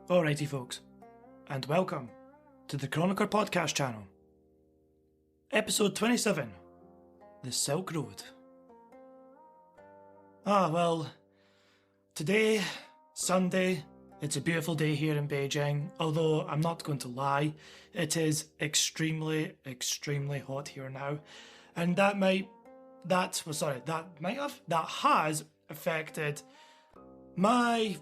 Alrighty folks, and welcome to the Chronicler Podcast channel. Episode 27, The Silk Road. Today, Sunday, it's a beautiful day here in Beijing, although I'm not going to lie, it is extremely hot here now, and that has affected my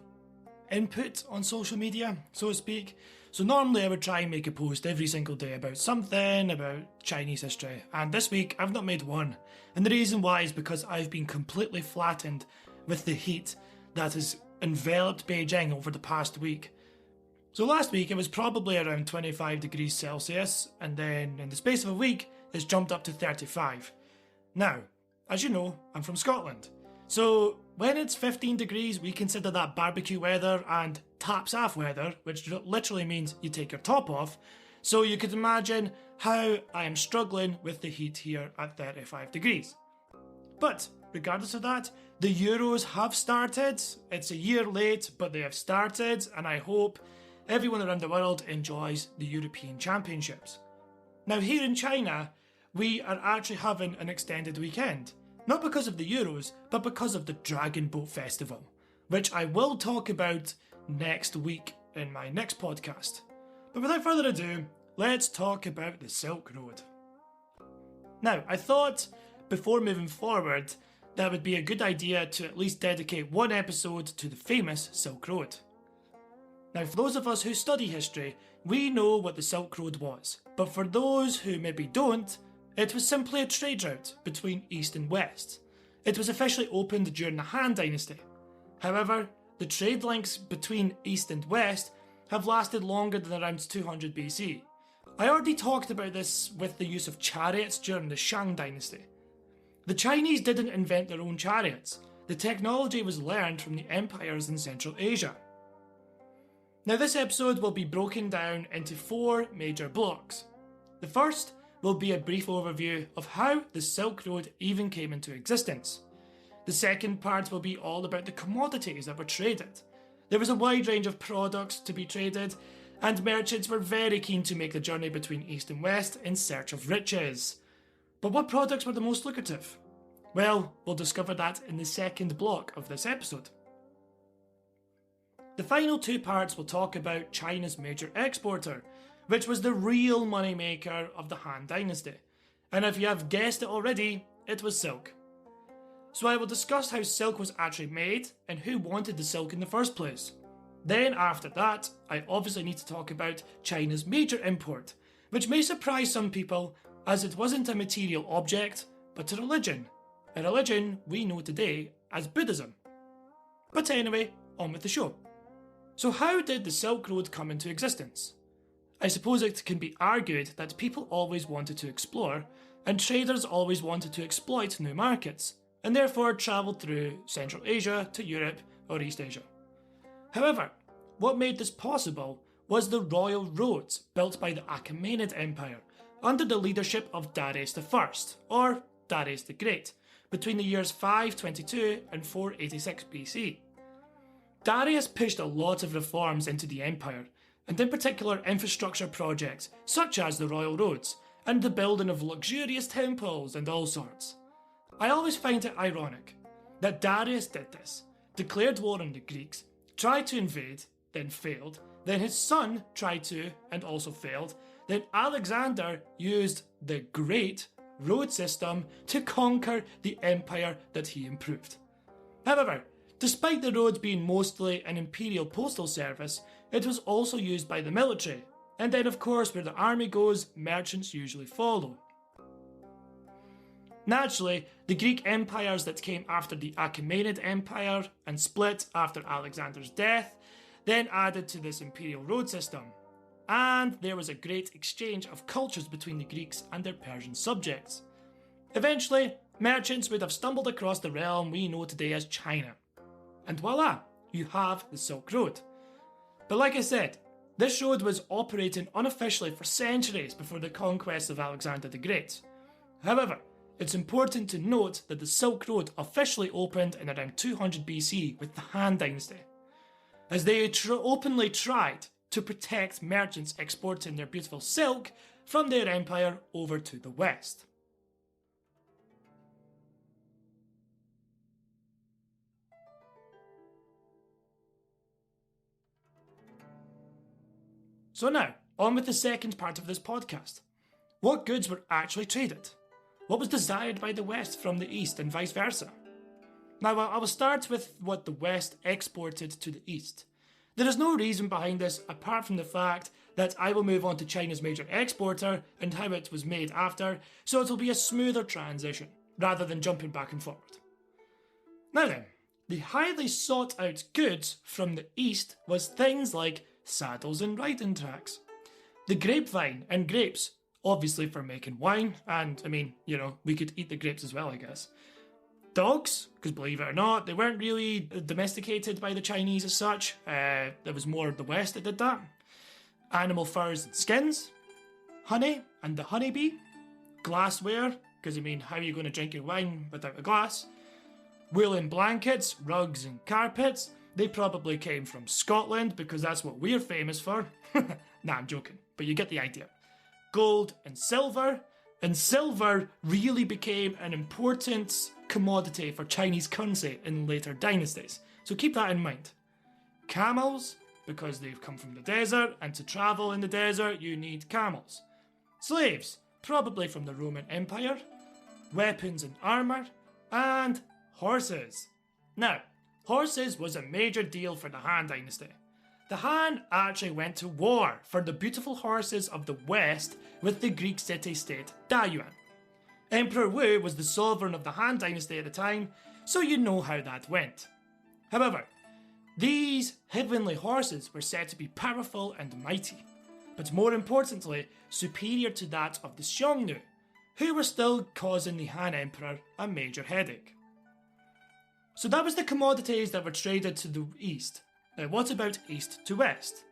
input on social media, so to speak. So normally I would try and make a post every single day about something about Chinese history, and this week I've not made one. And the reason why is because I've been completely flattened with the heat that has enveloped Beijing over the past week. So last week it was probably around 25 degrees Celsius, and then in the space of a week it's jumped up to 35. Now, as you know, I'm from Scotland. So when it's 15 degrees, we consider that barbecue weather and taps off weather, which literally means you take your top off. So you could imagine how I am struggling with the heat here at 35 degrees. But regardless of that, the Euros have started. It's a year late, but they have started, and I hope everyone around the world enjoys the European Championships. Now here in China, we are actually having an extended weekend. Not because of the Euros, but because of the Dragon Boat Festival, which I will talk about next week in my next podcast. But without further ado, let's talk about the Silk Road. Now, I thought before moving forward, that would be a good idea to at least dedicate one episode to the famous Silk Road. Now, for those of us who study history, we know what the Silk Road was, but for those who maybe don't, it was simply a trade route between East and West. It was officially opened during the Han Dynasty. However, the trade links between East and West have lasted longer than around 200 BC. I already talked about this with the use of chariots during the Shang Dynasty. The Chinese didn't invent their own chariots. The technology was learned from the empires in Central Asia. Now this episode will be broken down into 4 major blocks. The first will be a brief overview of how the Silk Road even came into existence. The second part will be all about the commodities that were traded. There was a wide range of products to be traded, and merchants were very keen to make the journey between East and West in search of riches. But what products were the most lucrative? Well, we'll discover that in the second block of this episode. The final 2 parts will talk about China's major exporter, which was the real moneymaker of the Han Dynasty. And if you have guessed it already, it was silk. So I will discuss how silk was actually made and who wanted the silk in the first place. Then after that, I obviously need to talk about China's major import, which may surprise some people as it wasn't a material object, but a religion we know today as Buddhism. But anyway, on with the show. So how did the Silk Road come into existence? I suppose it can be argued that people always wanted to explore, and traders always wanted to exploit new markets, and therefore travelled through Central Asia to Europe or East Asia. However, what made this possible was the royal roads built by the Achaemenid Empire under the leadership of Darius I, or Darius the Great, between the years 522 and 486 BC. Darius pushed a lot of reforms into the empire, and in particular infrastructure projects such as the royal roads and the building of luxurious temples and all sorts. I always find it ironic that Darius did this, declared war on the Greeks, tried to invade, then failed, then his son tried to and also failed, then Alexander used the Great road system to conquer the empire that he improved. However, despite the roads being mostly an imperial postal service, it was also used by the military, and then of course where the army goes, merchants usually follow. Naturally, the Greek empires that came after the Achaemenid Empire and split after Alexander's death, then added to this imperial road system. And there was a great exchange of cultures between the Greeks and their Persian subjects. Eventually, merchants would have stumbled across the realm we know today as China. And voila, you have the Silk Road. But like I said, this road was operating unofficially for centuries before the conquest of Alexander the Great. However, it's important to note that the Silk Road officially opened in around 200 BC with the Han Dynasty. as they openly tried to protect merchants exporting their beautiful silk from their empire over to the West. So now, on with the second part of this podcast. What goods were actually traded? What was desired by the West from the East and vice versa? Now, I will start with what the West exported to the East. There is no reason behind this apart from the fact that I will move on to China's major exporter and how it was made after, so it will be a smoother transition, rather than jumping back and forward. Now then, the highly sought out goods from the East was things like saddles and riding tracks, the grapevine and grapes, obviously for making wine, and we could eat the grapes as well, I guess. Dogs, because believe it or not, they weren't really domesticated by the Chinese as such. There was more the West that did that. Animal furs and skins, honey and the honeybee, glassware, because how are you going to drink your wine without a glass? Woolen blankets, rugs and carpets. They probably came from Scotland because that's what we're famous for. Nah, I'm joking, but you get the idea. Gold and silver really became an important commodity for Chinese currency in later dynasties, so keep that in mind. Camels, because they've come from the desert, and to travel in the desert you need camels. Slaves, probably from the Roman Empire. Weapons and armour, and horses. Now, horses was a major deal for the Han Dynasty. The Han actually went to war for the beautiful horses of the West with the Greek city-state Dayuan. Emperor Wu was the sovereign of the Han Dynasty at the time, so you know how that went. However, these heavenly horses were said to be powerful and mighty, but more importantly, superior to that of the Xiongnu, who were still causing the Han Emperor a major headache. So that was the commodities that were traded to the East. Now what about East to West?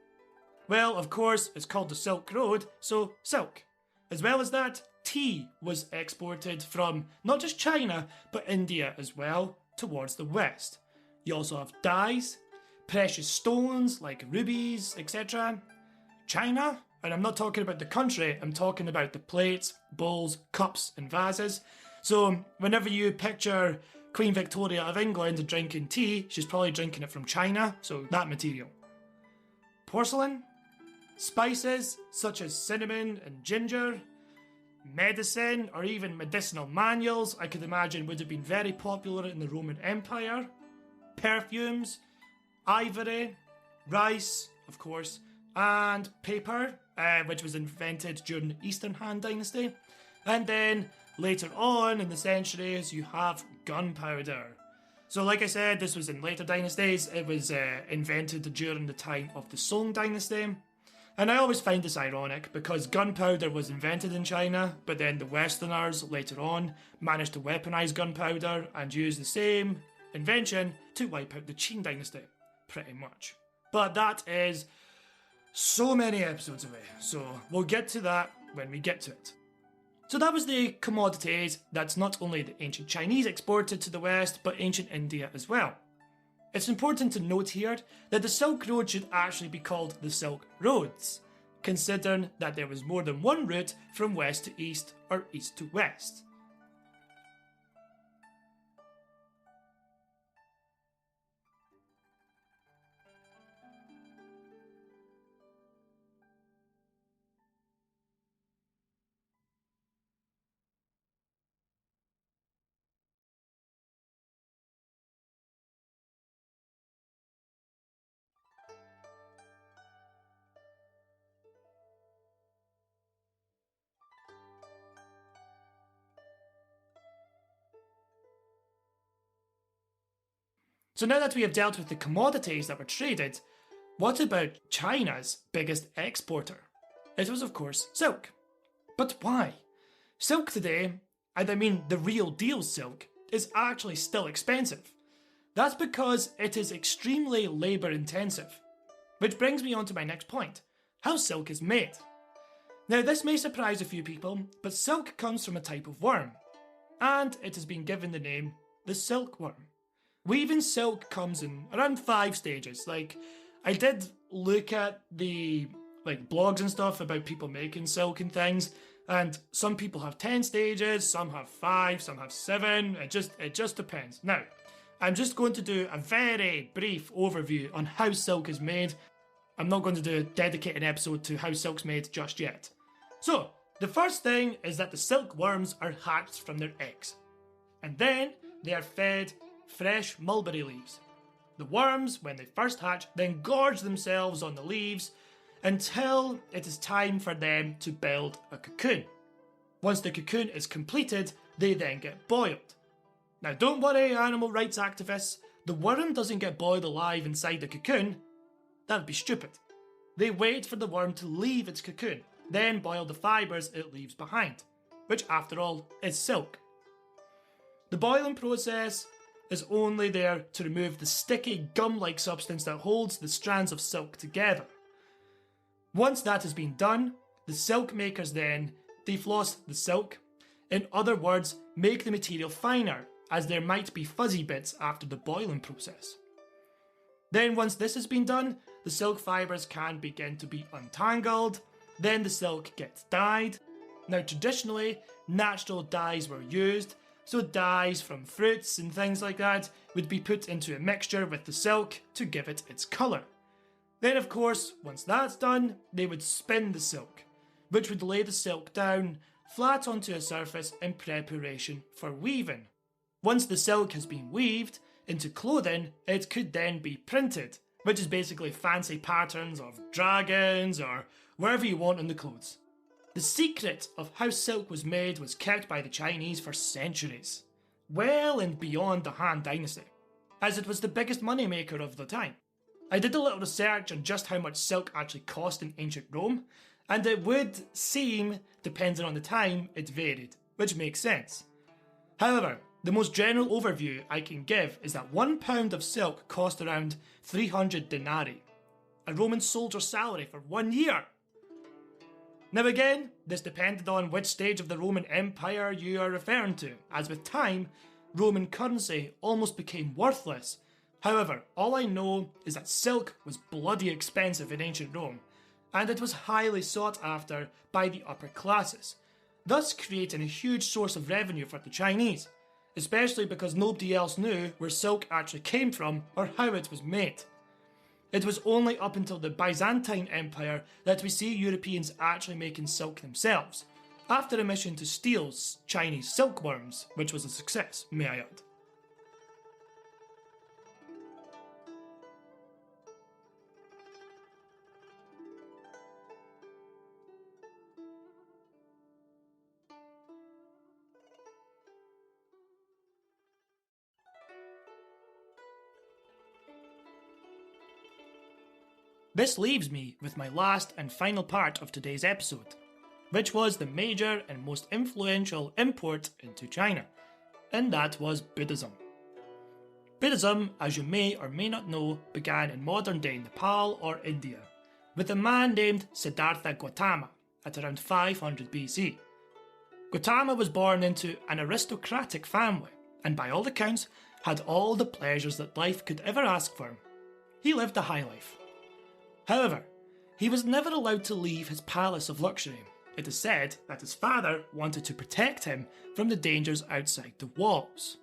Well, of course, it's called the Silk Road, so silk. As well as that, tea was exported from not just China, but India as well, towards the West. You also have dyes, precious stones like rubies, etc. China, and I'm not talking about the country, I'm talking about the plates, bowls, cups and vases. So whenever you picture Queen Victoria of England drinking tea, she's probably drinking it from China, so that material. Porcelain, spices such as cinnamon and ginger, medicine or even medicinal manuals I could imagine would have been very popular in the Roman Empire, perfumes, ivory, rice, of course, and paper, which was invented during the Eastern Han Dynasty, and then later on in the centuries, you have gunpowder. So like I said, this was in later dynasties. It was invented during the time of the Song Dynasty. And I always find this ironic because gunpowder was invented in China, but then the Westerners later on managed to weaponize gunpowder and use the same invention to wipe out the Qin Dynasty, pretty much. But that is so many episodes away, so we'll get to that when we get to it. So that was the commodities that not only the ancient Chinese exported to the West, but ancient India as well. It's important to note here that the Silk Road should actually be called the Silk Roads, considering that there was more than one route from west to east or east to west. So now that we have dealt with the commodities that were traded, what about China's biggest exporter? It was of course silk. But why? Silk today, and I mean the real deal silk, is actually still expensive. That's because it is extremely labour intensive. Which brings me on to my next point, how silk is made. Now this may surprise a few people, but silk comes from a type of worm, and it has been given the name the silkworm. Weaving silk comes in around 5 stages, like I did look at the blogs and stuff about people making silk and things, and some people have 10 stages, some have 5, some have 7. It just depends. Now, I'm just going to do a very brief overview on how silk is made. I'm not going to do a dedicated episode to how silk's made just yet. So, the first thing is that the silkworms are hatched from their eggs, and then they are fed fresh mulberry leaves. The worms, when they first hatch, then gorge themselves on the leaves until it is time for them to build a cocoon. Once the cocoon is completed, they then get boiled. Now don't worry, animal rights activists, the worm doesn't get boiled alive inside the cocoon. That would be stupid. They wait for the worm to leave its cocoon, then boil the fibres it leaves behind, which after all is silk. The boiling process is only there to remove the sticky gum-like substance that holds the strands of silk together. Once that has been done, the silk makers then defloss the silk. In other words, make the material finer, as there might be fuzzy bits after the boiling process. Then once this has been done, the silk fibres can begin to be untangled, then the silk gets dyed. Now traditionally, natural dyes were used, so dyes from fruits and things like that would be put into a mixture with the silk to give it its colour. Then of course, once that's done, they would spin the silk, which would lay the silk down flat onto a surface in preparation for weaving. Once the silk has been weaved into clothing, it could then be printed, which is basically fancy patterns of dragons or wherever you want on the clothes. The secret of how silk was made was kept by the Chinese for centuries, well and beyond the Han Dynasty, as it was the biggest moneymaker of the time. I did a little research on just how much silk actually cost in ancient Rome, and it would seem, depending on the time, it varied, which makes sense. However, the most general overview I can give is that 1 pound of silk cost around 300 denarii, a Roman soldier's salary for 1 year. Now again, this depended on which stage of the Roman Empire you are referring to, as with time, Roman currency almost became worthless. However, all I know is that silk was bloody expensive in ancient Rome, and it was highly sought after by the upper classes, thus creating a huge source of revenue for the Chinese, especially because nobody else knew where silk actually came from or how it was made. It was only up until the Byzantine Empire that we see Europeans actually making silk themselves, after a mission to steal Chinese silkworms, which was a success, may I add. This leaves me with my last and final part of today's episode, which was the major and most influential import into China, and that was Buddhism. Buddhism, as you may or may not know, began in modern-day Nepal or India, with a man named Siddhartha Gautama at around 500 BC. Gautama was born into an aristocratic family, and by all accounts, had all the pleasures that life could ever ask for. He lived a high life. However, he was never allowed to leave his palace of luxury. It is said that his father wanted to protect him from the dangers outside the walls.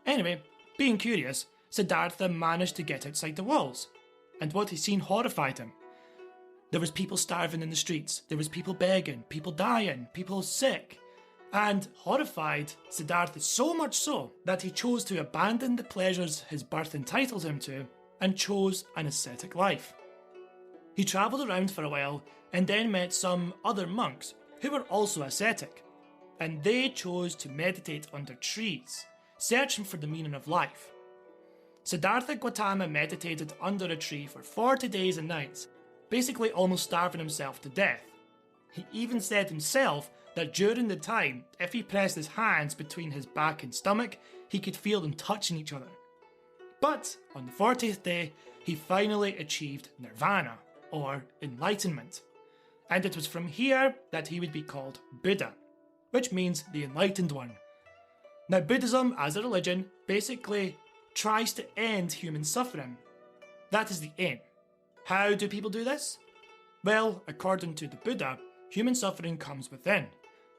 Anyway, being curious, Siddhartha managed to get outside the walls, and what he seen horrified him. There was people starving in the streets, there was people begging, people dying, people sick, and horrified Siddhartha so much so that he chose to abandon the pleasures his birth entitled him to and chose an ascetic life. He travelled around for a while and then met some other monks who were also ascetic, and they chose to meditate under trees, searching for the meaning of life. Siddhartha Gautama meditated under a tree for 40 days and nights, basically almost starving himself to death. He even said himself that during the time, if he pressed his hands between his back and stomach, he could feel them touching each other. But on the 40th day, he finally achieved nirvana, or enlightenment. And it was from here that he would be called Buddha, which means the enlightened one. Now Buddhism as a religion basically tries to end human suffering. That is the aim. How do people do this? Well, according to the Buddha, human suffering comes within.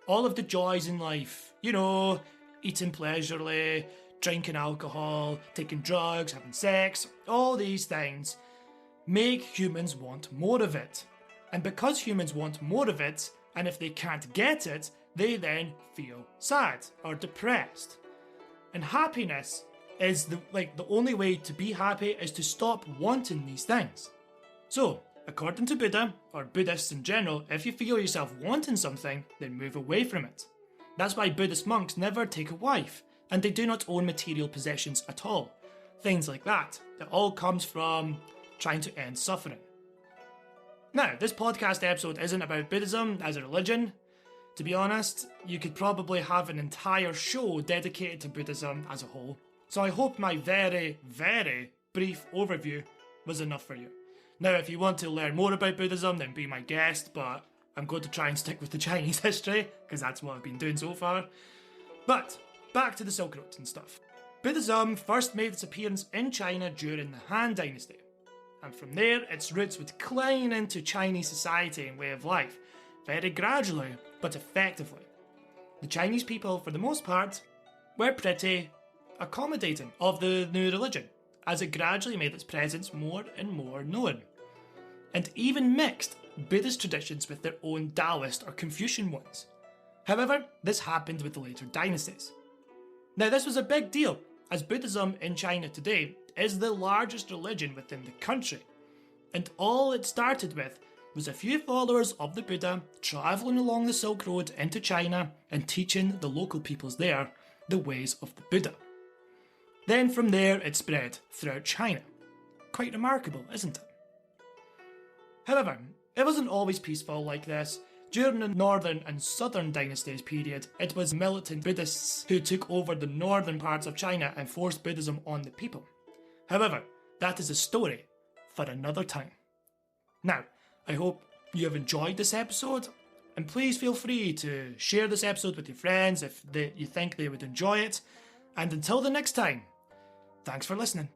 All of the joys in life, eating pleasurably, drinking alcohol, taking drugs, having sex, all these things make humans want more of it. And because humans want more of it, and if they can't get it, they then feel sad or depressed. And happiness is the only way to be happy is to stop wanting these things. So, according to Buddha, or Buddhists in general, if you feel yourself wanting something, then move away from it. That's why Buddhist monks never take a wife, and they do not own material possessions at all. Things like that. It all comes from trying to end suffering. Now, this podcast episode isn't about Buddhism as a religion. To be honest, you could probably have an entire show dedicated to Buddhism as a whole. So I hope my very, very brief overview was enough for you. Now, if you want to learn more about Buddhism, then be my guest, but I'm going to try and stick with the Chinese history, because that's what I've been doing so far. But, back to the Silk Road and stuff. Buddhism first made its appearance in China during the Han Dynasty. And from there, its roots would climb into Chinese society and way of life, very gradually, but effectively. The Chinese people, for the most part, were pretty accommodating of the new religion, as it gradually made its presence more and more known, and even mixed Buddhist traditions with their own Taoist or Confucian ones. However, this happened with the later dynasties. Now, this was a big deal, as Buddhism in China today is the largest religion within the country, and all it started with was a few followers of the Buddha travelling along the Silk Road into China and teaching the local peoples there the ways of the Buddha. Then from there it spread throughout China. Quite remarkable, isn't it? However, it wasn't always peaceful like this. During the Northern and Southern Dynasties period, it was militant Buddhists who took over the northern parts of China and forced Buddhism on the people. However, that is a story for another time. Now, I hope you have enjoyed this episode, and please feel free to share this episode with your friends if you think they would enjoy it. And until the next time, thanks for listening.